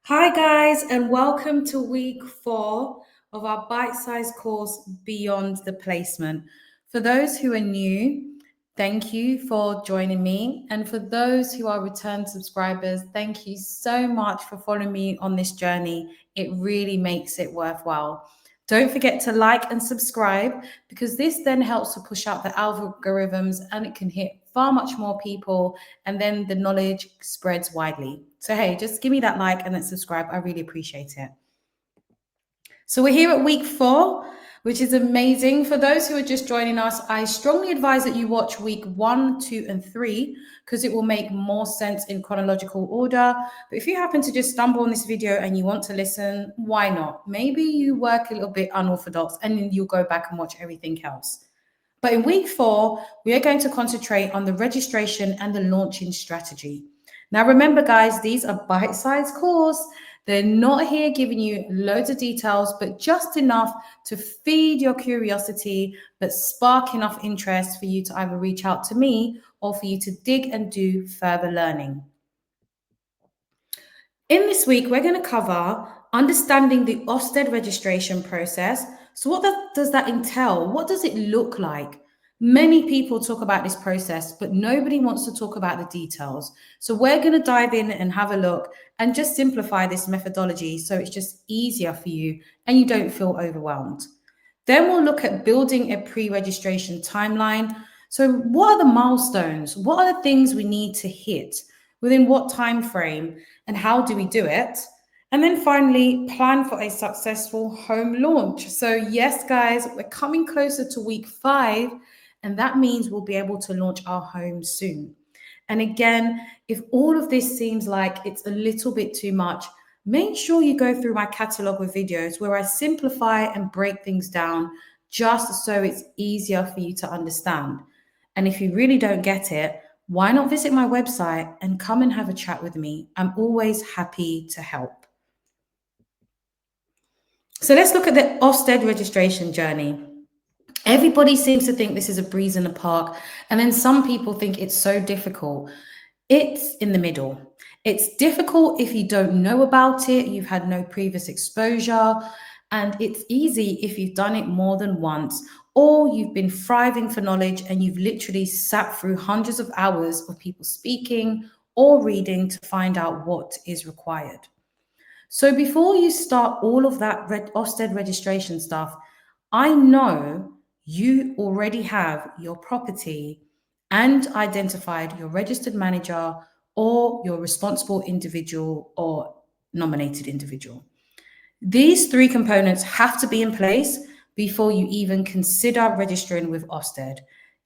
Hi, guys, and welcome to week 4 of our bite sized course Beyond the Placement. For those who are new, thank you for joining me. And for those who are return subscribers, thank you so much for following me on this journey. It really makes it worthwhile. Don't forget to like and subscribe because this then helps to push out the algorithms and it can hit far much more people, and then the knowledge spreads widely. So, hey, just give me that like and then subscribe. I really appreciate it. So, we're here at week 4, which is amazing. For those who are just joining us, I strongly advise that you watch week 1, 2, and 3 because it will make more sense in chronological order. But if you happen to just stumble on this video and you want to listen, why not? Maybe you work a little bit unorthodox and then you'll go back and watch everything else. But in week 4, we are going to concentrate on the registration and the launching strategy. Now, remember, guys, these are bite-sized courses. They're not here giving you loads of details, but just enough to feed your curiosity, but spark enough interest for you to either reach out to me or for you to dig and do further learning. In this week, we're going to cover understanding the Ofsted registration process. So what does that entail? What does it look like? Many people talk about this process, but nobody wants to talk about the details. So we're going to dive in and have a look and just simplify this methodology so it's just easier for you and you don't feel overwhelmed. Then we'll look at building a pre-registration timeline. So what are the milestones? What are the things we need to hit? Within what time frame? And how do we do it? And then finally, plan for a successful home launch. So yes, guys, we're coming closer to week 5, and that means we'll be able to launch our home soon. And again, if all of this seems like it's a little bit too much, make sure you go through my catalog of videos where I simplify and break things down just so it's easier for you to understand. And if you really don't get it, why not visit my website and come and have a chat with me? I'm always happy to help. So let's look at the Ofsted registration journey. Everybody seems to think this is a breeze in the park, and then some people think it's so difficult. It's in the middle. It's difficult if you don't know about it, you've had no previous exposure, and it's easy if you've done it more than once, or you've been thriving for knowledge and you've literally sat through hundreds of hours of people speaking or reading to find out what is required. So before you start all of that Ofsted registration stuff, I know you already have your property and identified your registered manager or your responsible individual or nominated individual. These 3 components have to be in place before you even consider registering with Ofsted.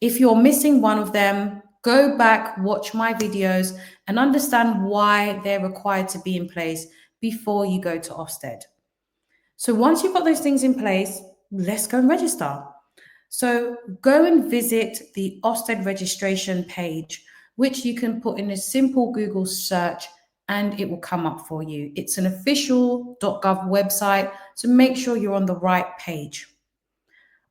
If you're missing one of them, go back, watch my videos, and understand why they're required to be in place before you go to Ofsted. So once you've got those things in place, let's go and register. So go and visit the Ofsted registration page, which you can put in a simple Google search and it will come up for you. It's an official.gov website, so make sure you're on the right page.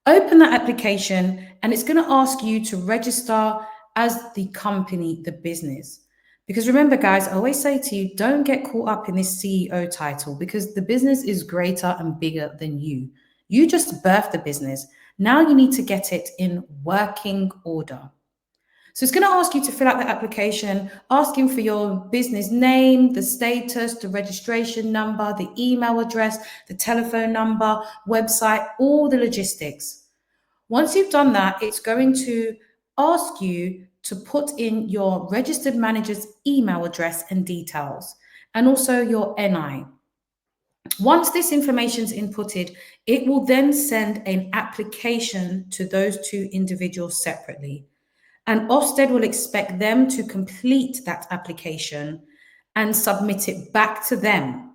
Open that application and it's going to ask you to register as the company, the business. Because remember, guys, I always say to you, don't get caught up in this CEO title because the business is greater and bigger than you. You just birthed the business. Now you need to get it in working order. So it's going to ask you to fill out the application, asking for your business name, the status, the registration number, the email address, the telephone number, website, all the logistics. Once you've done that, it's going to ask you to put in your registered manager's email address and details, and also your NI. Once this information is inputted, it will then send an application to those 2 individuals separately. And Ofsted will expect them to complete that application and submit it back to them.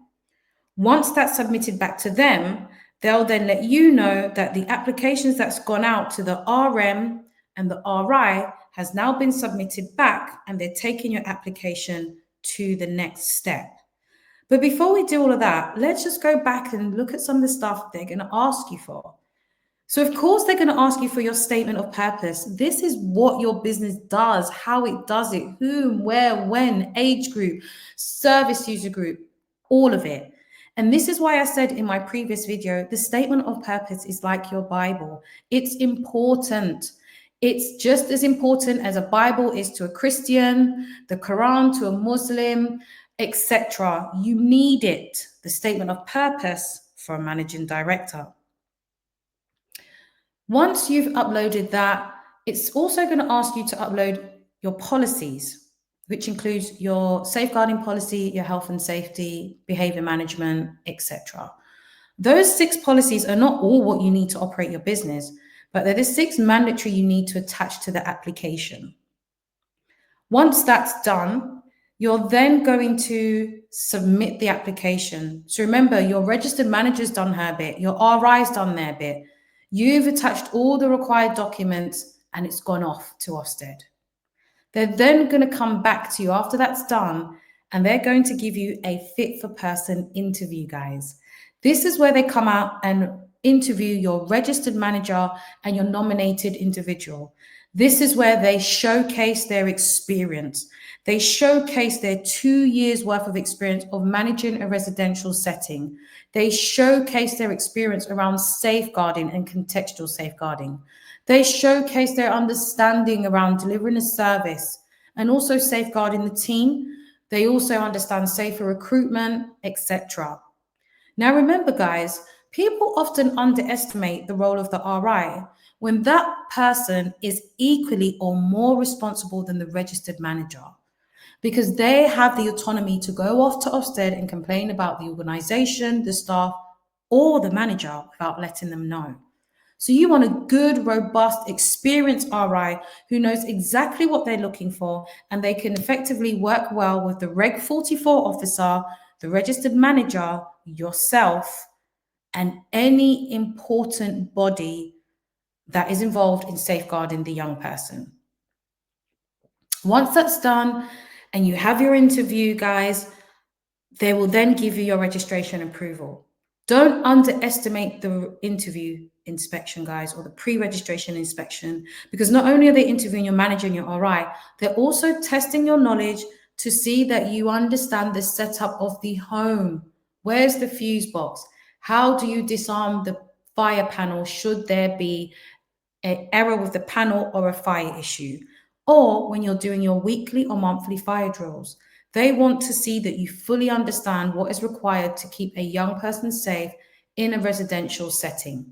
Once that's submitted back to them, they'll then let you know that the applications that's gone out to the RM and the RI has now been submitted back and they're taking your application to the next step. But before we do all of that, let's just go back and look at some of the stuff they're going to ask you for. So of course, they're going to ask you for your statement of purpose. This is what your business does, how it does it, whom, where, when, age group, service user group, all of it. And this is why I said in my previous video, the statement of purpose is like your Bible. It's important. It's just as important as a Bible is to a Christian, the Quran to a Muslim, etc. You need it, the statement of purpose for a managing director. Once you've uploaded that, it's also going to ask you to upload your policies, which includes your safeguarding policy, your health and safety, behavior management, etc. Those 6 policies are not all what you need to operate your business, but they're the 6 mandatory you need to attach to the application. Once that's done, you're then going to submit the application. So remember, your registered manager's done her bit, your RI's done their bit. You've attached all the required documents and it's gone off to Ofsted. They're then going to come back to you after that's done and they're going to give you a fit for person interview, guys. This is where they come out and interview your registered manager and your nominated individual. This is where they showcase their experience. They showcase their 2 years worth of experience of managing a residential setting. They showcase their experience around safeguarding and contextual safeguarding. They showcase their understanding around delivering a service and also safeguarding the team. They also understand safer recruitment, etc. Now, remember, guys, people often underestimate the role of the RI when that person is equally or more responsible than the registered manager, because they have the autonomy to go off to Ofsted and complain about the organization, the staff, or the manager without letting them know. So you want a good, robust, experienced RI who knows exactly what they're looking for, and they can effectively work well with the Reg 44 officer, the registered manager, yourself, and any important body that is involved in safeguarding the young person. Once that's done and you have your interview, guys, they will then give you your registration approval. Don't underestimate the interview inspection, guys, or the pre-registration inspection, because not only are they interviewing your manager and your RI, they're also testing your knowledge to see that you understand the setup of the home. Where's the fuse box? How do you disarm the fire panel should there be an error with the panel or a fire issue? Or when you're doing your weekly or monthly fire drills, they want to see that you fully understand what is required to keep a young person safe in a residential setting.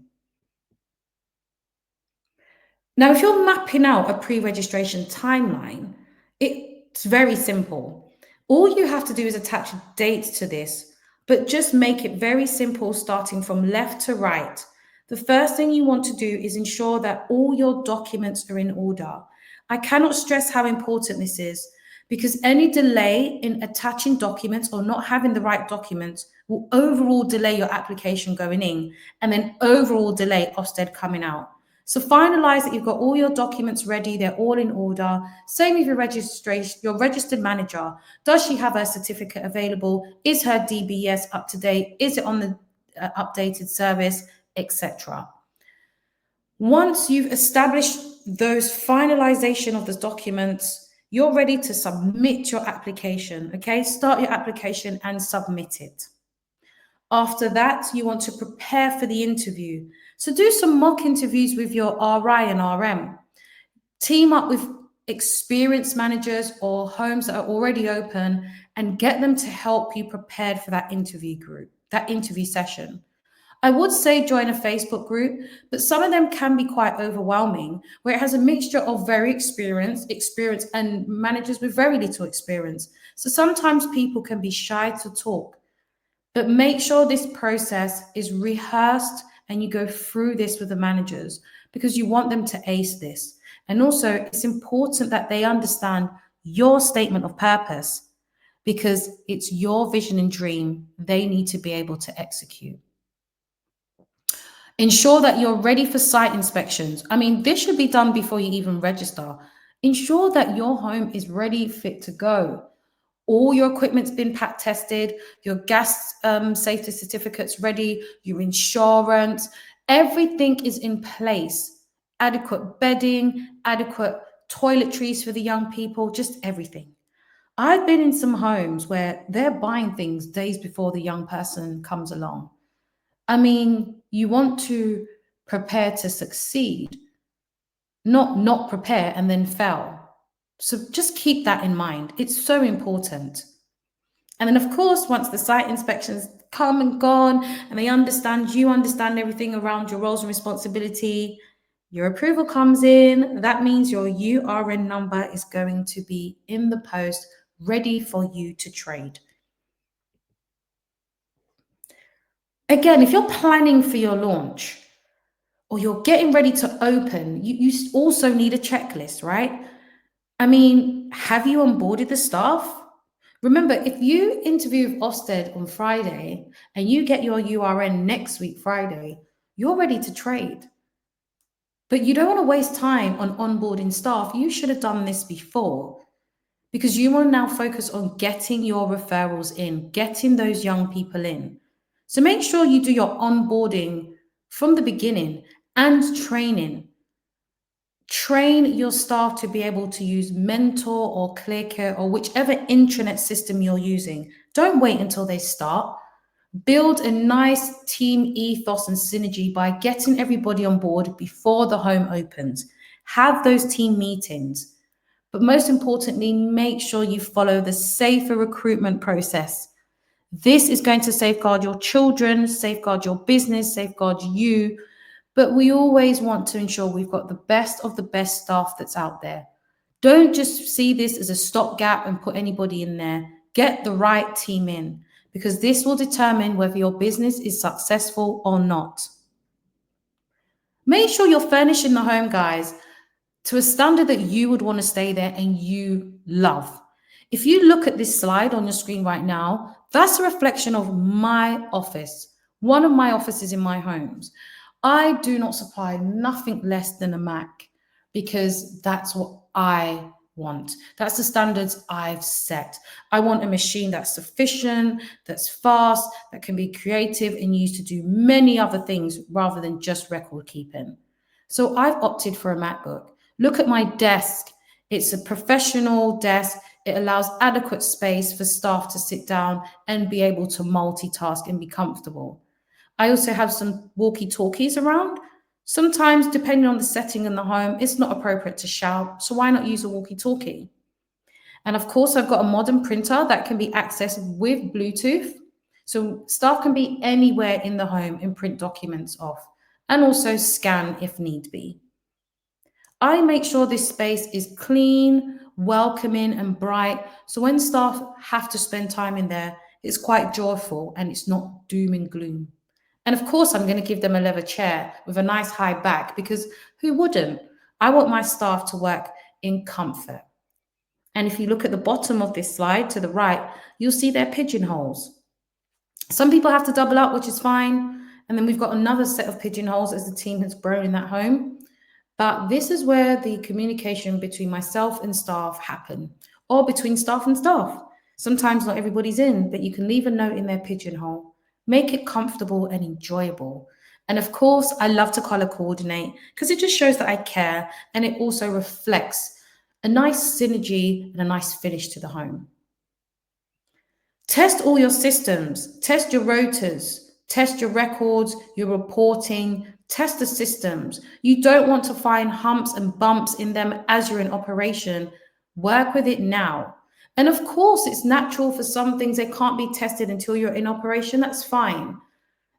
Now, if you're mapping out a pre-registration timeline, it's very simple. All you have to do is attach dates to this, but just make it very simple, starting from left to right. The first thing you want to do is ensure that all your documents are in order. I cannot stress how important this is, because any delay in attaching documents or not having the right documents will overall delay your application going in and then overall delay Ofsted coming out. So finalize that you've got all your documents ready, they're all in order. Same with your registration, your registered manager. Does she have her certificate available? Is her DBS up to date? Is it on the updated service, etc. Once you've established those finalization of the documents, you're ready to submit your application, okay? Start your application and submit it. After that, you want to prepare for the interview. So do some mock interviews with your RI and RM. Team up with experienced managers or homes that are already open and get them to help you prepare for that interview group, that interview session. I would say join a Facebook group, but some of them can be quite overwhelming, where it has a mixture of very experienced, and managers with very little experience. So sometimes people can be shy to talk, but make sure this process is rehearsed and you go through this with the managers, because you want them to ace this. And also, it's important that they understand your statement of purpose, because it's your vision and dream they need to be able to execute. Ensure that you're ready for site inspections. I mean, this should be done before you even register. Ensure that your home is ready, fit to go. All your equipment's been pack tested, your gas safety certificates ready, your insurance, everything is in place. Adequate bedding, adequate toiletries for the young people, just everything. I've been in some homes where they're buying things days before the young person comes along. I mean, you want to prepare to succeed, not prepare and then fail. So just keep that in mind. It's so important. And then, of course, once the site inspections come and gone and you understand everything around your roles and responsibility, your approval comes in. That means your URN number is going to be in the post, ready for you to trade. Again, if you're planning for your launch or you're getting ready to open, you also need a checklist, right? I mean, have you onboarded the staff? Remember, if you interview with Ofsted on Friday and you get your URN next week, Friday, you're ready to trade. But you don't want to waste time on onboarding staff. You should have done this before because you want to now focus on getting your referrals in, getting those young people in. So make sure you do your onboarding from the beginning and training. Train your staff to be able to use Mentor or ClearCare or whichever intranet system you're using. Don't wait until they start. Build a nice team ethos and synergy by getting everybody on board before the home opens. Have those team meetings. But most importantly, make sure you follow the safer recruitment process. This is going to safeguard your children, safeguard your business, safeguard you. But we always want to ensure we've got the best of the best staff that's out there. Don't just see this as a stopgap and put anybody in there. Get the right team in because this will determine whether your business is successful or not. Make sure you're furnishing the home, guys, to a standard that you would want to stay there and you love. If you look at this slide on your screen right now, that's a reflection of my office, one of my offices in my homes. I do not supply nothing less than a Mac because that's what I want. That's the standards I've set. I want a machine that's sufficient, that's fast, that can be creative and used to do many other things rather than just record keeping. So I've opted for a MacBook. Look at my desk. It's a professional desk. It allows adequate space for staff to sit down and be able to multitask and be comfortable. I also have some walkie-talkies around. Sometimes, depending on the setting in the home, it's not appropriate to shout. So why not use a walkie-talkie? And of course, I've got a modern printer that can be accessed with Bluetooth. So staff can be anywhere in the home and print documents off and also scan if need be. I make sure this space is clean, welcoming, and bright. So when staff have to spend time in there, it's quite joyful and it's not doom and gloom. And of course, I'm going to give them a leather chair with a nice high back because who wouldn't? I want my staff to work in comfort. And if you look at the bottom of this slide to the right, you'll see their pigeonholes. Some people have to double up, which is fine. And then we've got another set of pigeonholes as the team has grown in that home. But this is where the communication between myself and staff happen, or between staff and staff. Sometimes not everybody's in, but you can leave a note in their pigeonhole. Make it comfortable and enjoyable. And of course, I love to color coordinate because it just shows that I care and it also reflects a nice synergy and a nice finish to the home. Test all your systems, test your rotors, test your records, your reporting, test the systems. You don't want to find humps and bumps in them as you're in operation. Work with it now. And of course, it's natural for some things they can't be tested until you're in operation. That's fine.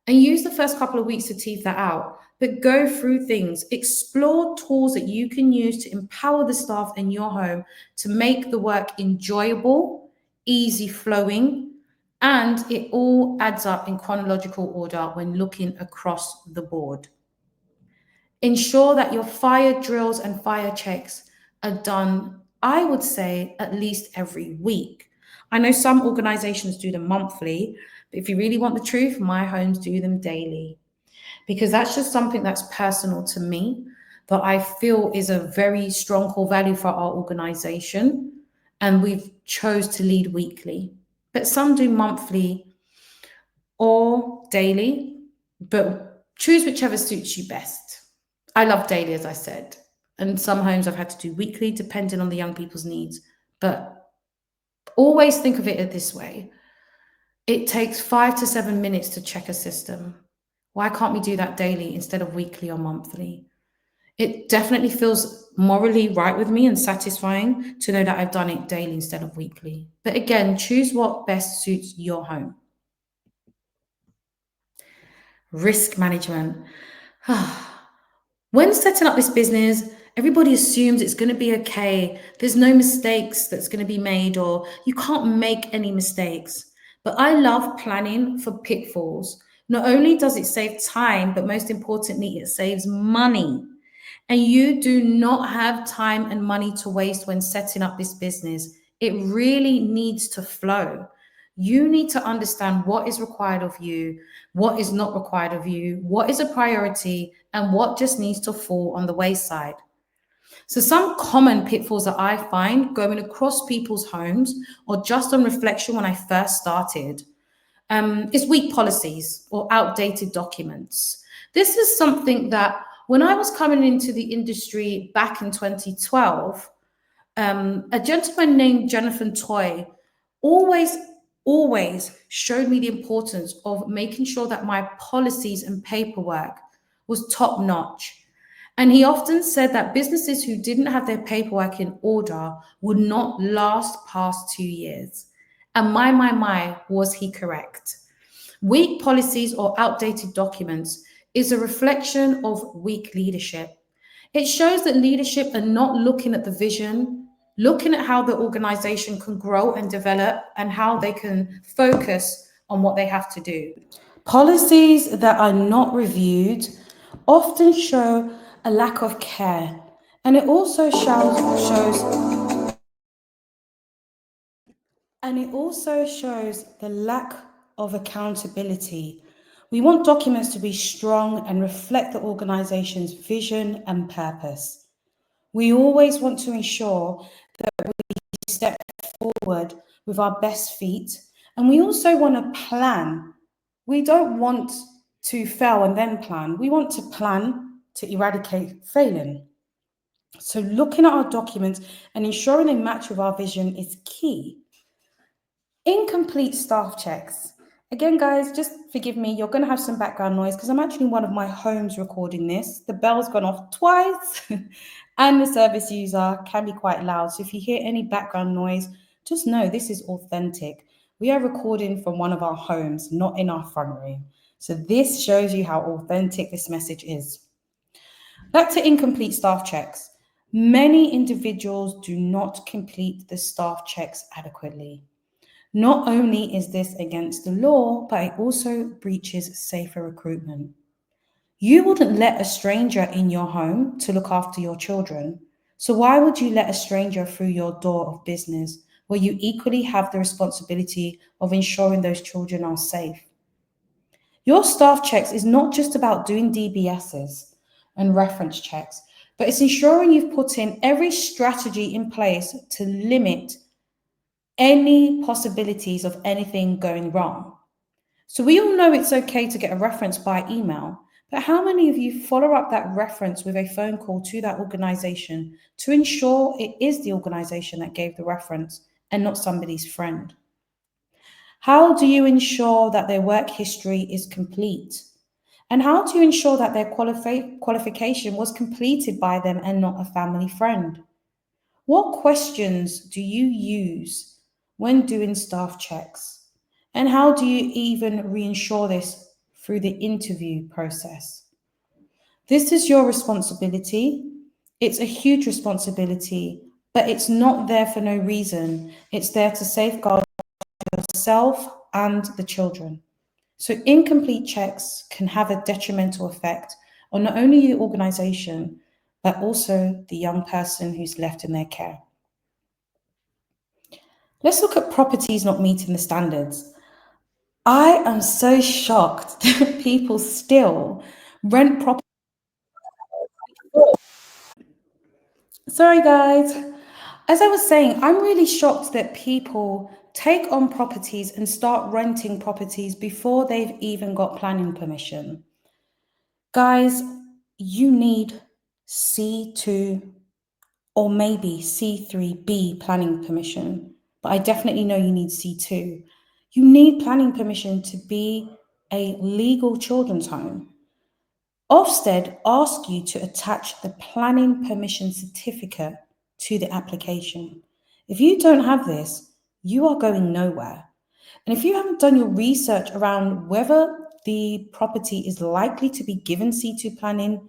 And use the first couple of weeks to tease that out. But go through things, explore tools that you can use to empower the staff in your home to make the work enjoyable, easy flowing, and it all adds up in chronological order when looking across the board. Ensure that your fire drills and fire checks are done, I would say, at least every week. I know some organizations do them monthly, but if you really want the truth, my homes do them daily because that's just something that's personal to me that I feel is a very strong core value for our organization. And we've chose to lead weekly, but some do monthly or daily, but choose whichever suits you best. I love daily, as I said, and some homes I've had to do weekly depending on the young people's needs, but Always think of it this way. It takes 5 to 7 minutes to check a system. Why can't we do that daily instead of weekly or monthly? It definitely feels morally right with me and satisfying to know that I've done it daily instead of weekly. But again, choose what best suits your home. Risk management. When setting up this business, everybody assumes it's going to be okay. There's no mistakes that's going to be made, or you can't make any mistakes. But I love planning for pitfalls. Not only does it save time, but most importantly, it saves money. And you do not have time and money to waste when setting up this business. It really needs to flow. You need to understand what is required of you, what is not required of you, what is a priority, and what just needs to fall on the wayside. So, some common pitfalls that I find going across people's homes, or just on reflection when I first started, is weak policies or outdated documents. This is something that when I was coming into the industry back in 2012, a gentleman named Jonathan Toy always, always showed me the importance of making sure that my policies and paperwork was top notch. And he often said that businesses who didn't have their paperwork in order would not last past 2 years. And my, was he correct? Weak policies or outdated documents is a reflection of weak leadership. It shows that leadership are not looking at the vision, looking at how the organization can grow and develop, and how they can focus on what they have to do. Policies that are not reviewed often show a lack of care, and it also shows the lack of accountability. We want documents to be strong and reflect the organization's vision and purpose. We always want to ensure that we step forward with our best feet, and we also want to plan. We don't want to fail and then plan. We want to plan to eradicate failing. So, looking at our documents and ensuring they match with our vision is key. Incomplete staff checks. Again, guys, just forgive me. You're going to have some background noise because I'm actually in one of my homes recording this. The bell's gone off twice, and the service user can be quite loud. So, if you hear any background noise, just know this is authentic. We are recording from one of our homes, not in our front room. So, this shows you how authentic this message is. Back to incomplete staff checks. Many individuals do not complete the staff checks adequately. Not only is this against the law, but it also breaches safer recruitment. You wouldn't let a stranger in your home to look after your children. So why would you let a stranger through your door of business where you equally have the responsibility of ensuring those children are safe? Your staff checks is not just about doing DBSs and reference checks, but it's ensuring you've put in every strategy in place to limit any possibilities of anything going wrong. So we all know it's okay to get a reference by email, but how many of you follow up that reference with a phone call to that organization to ensure it is the organization that gave the reference and not somebody's friend? How do you ensure that their work history is complete? And how do you ensure that their qualification was completed by them and not a family friend? What questions do you use when doing staff checks? And how do you even reinsure this through the interview process? This is your responsibility. It's a huge responsibility, but it's not there for no reason. It's there to safeguard yourself and the children. So incomplete checks can have a detrimental effect on not only the organization, but also the young person who's left in their care. Let's look at properties not meeting the standards. I am so shocked that people still rent properties. Sorry, guys. As I was saying, I'm really shocked that people take on properties and start renting properties before they've even got planning permission. Guys, you need C2 or maybe C3B planning permission but I definitely know you need C2. You need planning permission to be a legal children's home. Ofsted asks you to attach the planning permission certificate to the application. If you don't have this, you are going nowhere. And if you haven't done your research around whether the property is likely to be given C2 planning,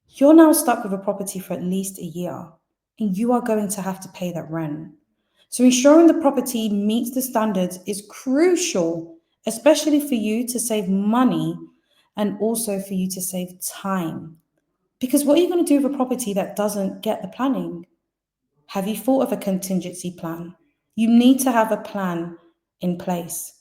you're now stuck with a property for at least a year, and you are going to have to pay that rent. So ensuring the property meets the standards is crucial, especially for you to save money and also for you to save time. Because what are you going to do with a property that doesn't get the planning? Have you thought of a contingency plan? You need to have a plan in place.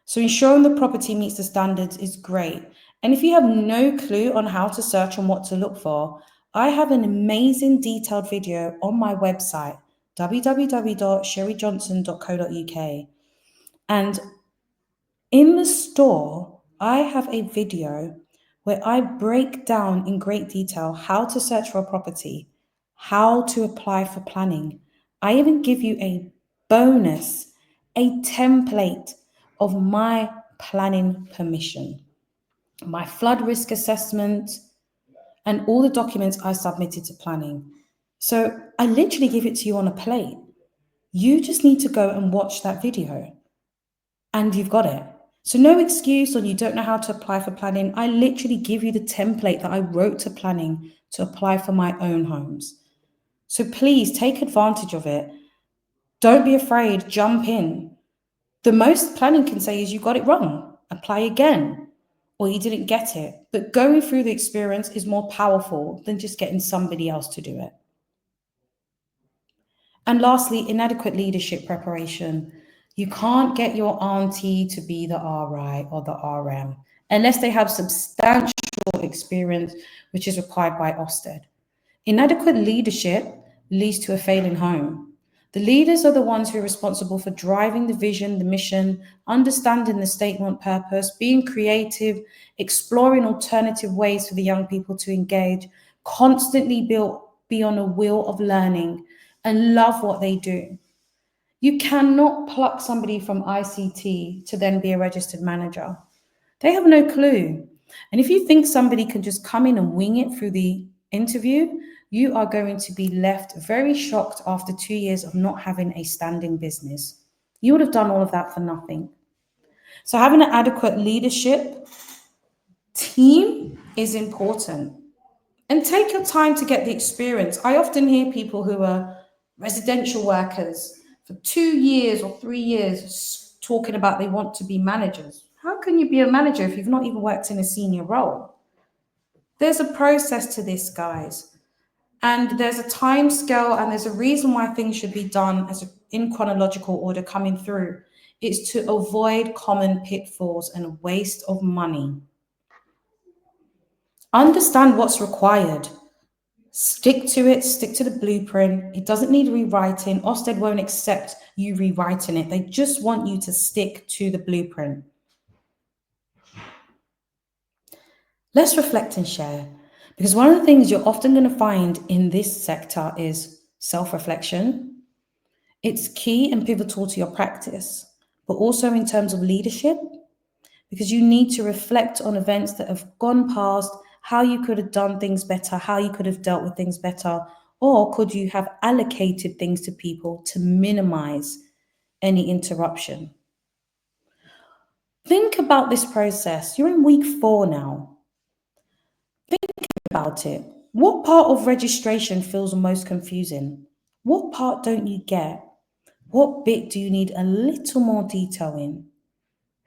So ensuring the property meets the standards is great. And if you have no clue on how to search and what to look for, I have an amazing detailed video on my website, www.sherryjohnson.co.uk. And in the store, I have a video where I break down in great detail how to search for a property, how to apply for planning. I even give you a bonus, a template of my planning permission, my flood risk assessment, and all the documents I submitted to planning. So I literally give it to you on a plate. You just need to go and watch that video and you've got it. So no excuse on you don't know how to apply for planning. I literally give you the template that I wrote to planning to apply for my own homes. So please take advantage of it. Don't be afraid, jump in. The most planning can say is you got it wrong, apply again, or you didn't get it. But going through the experience is more powerful than just getting somebody else to do it. And lastly, inadequate leadership preparation. You can't get your auntie to be the RI or the RM unless they have substantial experience, which is required by Ofsted. Inadequate leadership leads to a failing home. The leaders are the ones who are responsible for driving the vision, the mission, understanding the statement purpose, being creative, exploring alternative ways for the young people to engage, constantly be on a wheel of learning and love what they do. You cannot pluck somebody from ICT to then be a registered manager. They have no clue. And if you think somebody can just come in and wing it through the interview, you are going to be left very shocked after 2 years of not having a standing business. You would have done all of that for nothing. So having an adequate leadership team is important. And take your time to get the experience. I often hear people who are residential workers for 2 years or 3 years talking about they want to be managers. How can you be a manager if you've not even worked in a senior role? There's a process to this, guys. And there's a time scale and there's a reason why things should be done in chronological order coming through. It's to avoid common pitfalls and waste of money. Understand what's required. Stick to it, stick to the blueprint. It doesn't need rewriting. Ofsted won't accept you rewriting it. They just want you to stick to the blueprint. Let's reflect and share, because one of the things you're often going to find in this sector is self-reflection. It's key and pivotal to your practice, but also in terms of leadership, because you need to reflect on events that have gone past, how you could have done things better, how you could have dealt with things better, or could you have allocated things to people to minimize any interruption. Think about this process. You're in week 4 now. Think about it. What part of registration feels most confusing? What part don't you get? What bit do you need a little more detail in?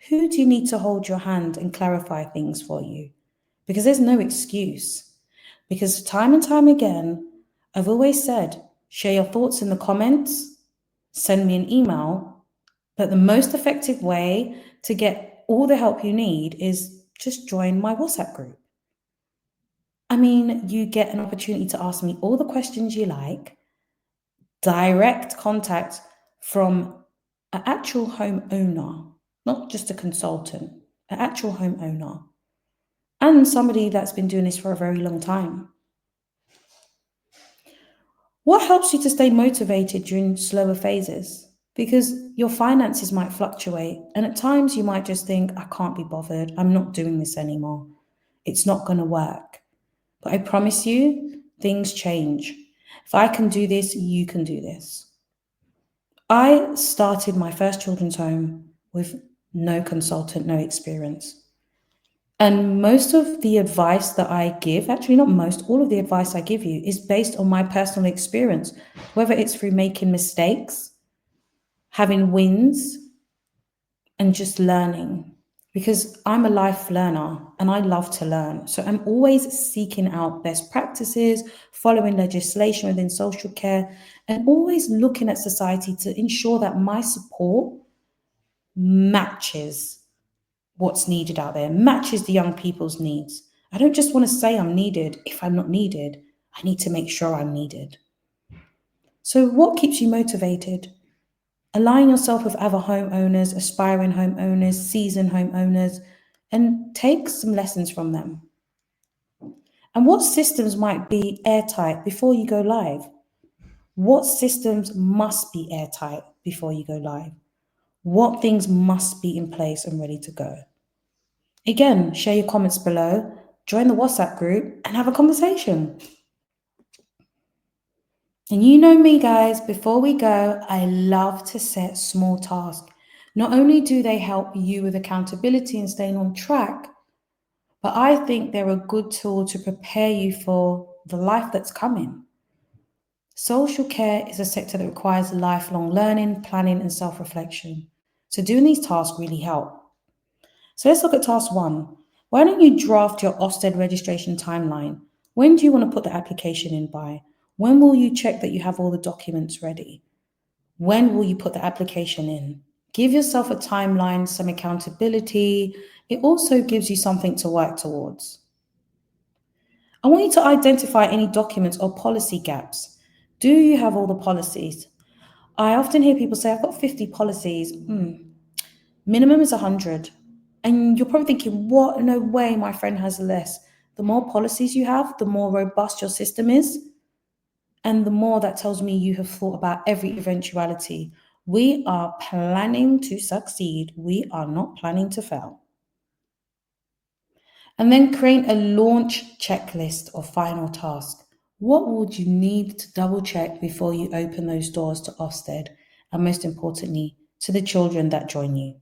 Who do you need to hold your hand and clarify things for you? Because there's no excuse. Because time and time again, I've always said, share your thoughts in the comments, send me an email, but the most effective way to get all the help you need is just join my WhatsApp group. I mean, you get an opportunity to ask me all the questions you like, direct contact from an actual homeowner, not just a consultant, an actual homeowner, and somebody that's been doing this for a very long time. What helps you to stay motivated during slower phases? because your finances might fluctuate. And at times you might just think, I can't be bothered. I'm not doing this anymore. It's not going to work. But I promise you, things change. If I can do this, you can do this. I started my first children's home with no consultant, no experience. And most of the advice that I give, actually, not most, all of the advice I give you is based on my personal experience, whether it's through making mistakes, having wins, and just learning. Because I'm a life learner and I love to learn. So I'm always seeking out best practices, following legislation within social care, and always looking at society to ensure that my support matches what's needed out there, matches the young people's needs. I don't just want to say I'm needed. If I'm not needed, I need to make sure I'm needed. So, what keeps you motivated? Align yourself with other homeowners, aspiring homeowners, seasoned homeowners, and take some lessons from them. And what systems might be airtight before you go live? What systems must be airtight before you go live? What things must be in place and ready to go? Again, share your comments below, join the WhatsApp group, and have a conversation. And you know me, guys, before we go, I love to set small tasks. Not only do they help you with accountability and staying on track, but I think they're a good tool to prepare you for the life that's coming. Social care is a sector that requires lifelong learning, planning, and self reflection. So, doing these tasks really help. So, let's look at task one. Why don't you draft your Ofsted registration timeline? When do you want to put the application in by? When will you check that you have all the documents ready? When will you put the application in? Give yourself a timeline, some accountability. It also gives you something to work towards. I want you to identify any documents or policy gaps. Do you have all the policies? I often hear people say, I've got 50 policies. Minimum is 100. And you're probably thinking, what? No way, my friend has less. The more policies you have, the more robust your system is. And the more that tells me you have thought about every eventuality. We are planning to succeed. We are not planning to fail. And then create a launch checklist or final task. What would you need to double check before you open those doors to Ofsted? And most importantly, to the children that join you.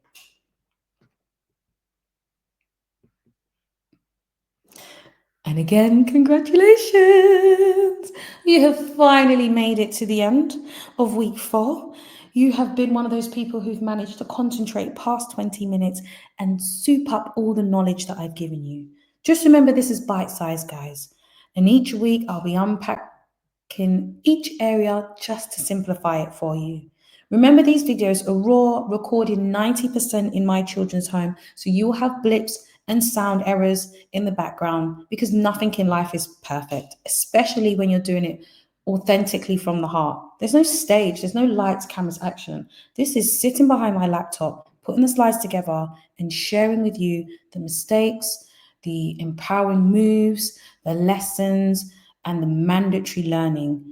And again, congratulations! You have finally made it to the end of week 4. You have been one of those people who've managed to concentrate past 20 minutes and soup up all the knowledge that I've given you. Just remember, this is bite-sized, guys. And each week I'll be unpacking each area just to simplify it for you. Remember, these videos are raw, recorded 90% in my children's home, so you'll have blips and sound errors in the background because nothing in life is perfect, especially when you're doing it authentically from the heart. There's no stage, there's no lights, cameras, action. This is sitting behind my laptop, putting the slides together and sharing with you the mistakes, the empowering moves, the lessons, and the mandatory learning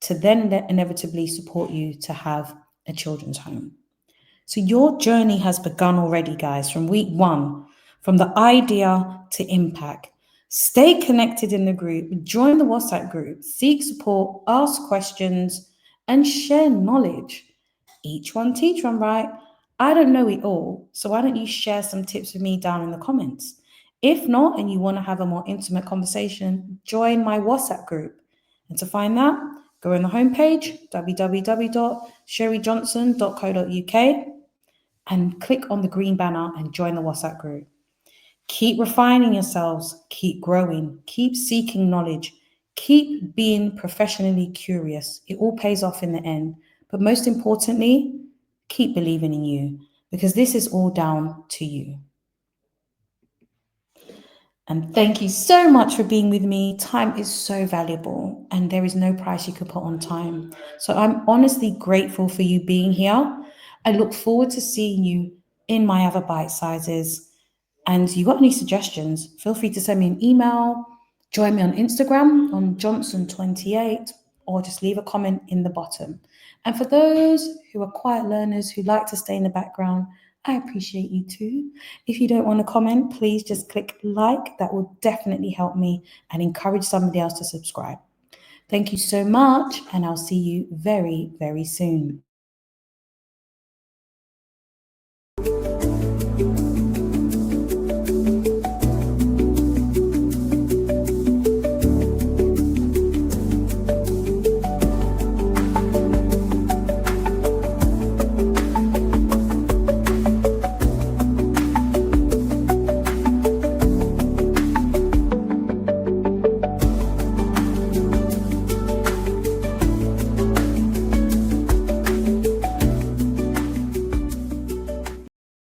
to then inevitably support you to have a children's home. So your journey has begun already, guys, from week 1. From the idea to impact. Stay connected in the group, join the WhatsApp group, seek support, ask questions, and share knowledge. Each one teach one, right? I don't know it all, so why don't you share some tips with me down in the comments? If not, and you want to have a more intimate conversation, join my WhatsApp group. And to find that, go on the homepage, www.sherryjohnson.co.uk, and click on the green banner and join the WhatsApp group. Keep refining yourselves, keep growing, keep seeking knowledge, keep being professionally curious. It all pays off in the end. But most importantly, keep believing in you, because this is all down to you. And thank you so much for being with me. Time is so valuable and there is no price you could put on time. So I'm honestly grateful for you being here. I look forward to seeing you in my other bite sizes. And you got any suggestions, feel free to send me an email. Join me on Instagram on Johnson28. or just leave a comment in the bottom. And for those who are quiet learners who like to stay in the background, I appreciate you too. If you don't want to comment, please just click like. That will definitely help me and encourage somebody else to subscribe. Thank you so much, and I'll see you very, very soon.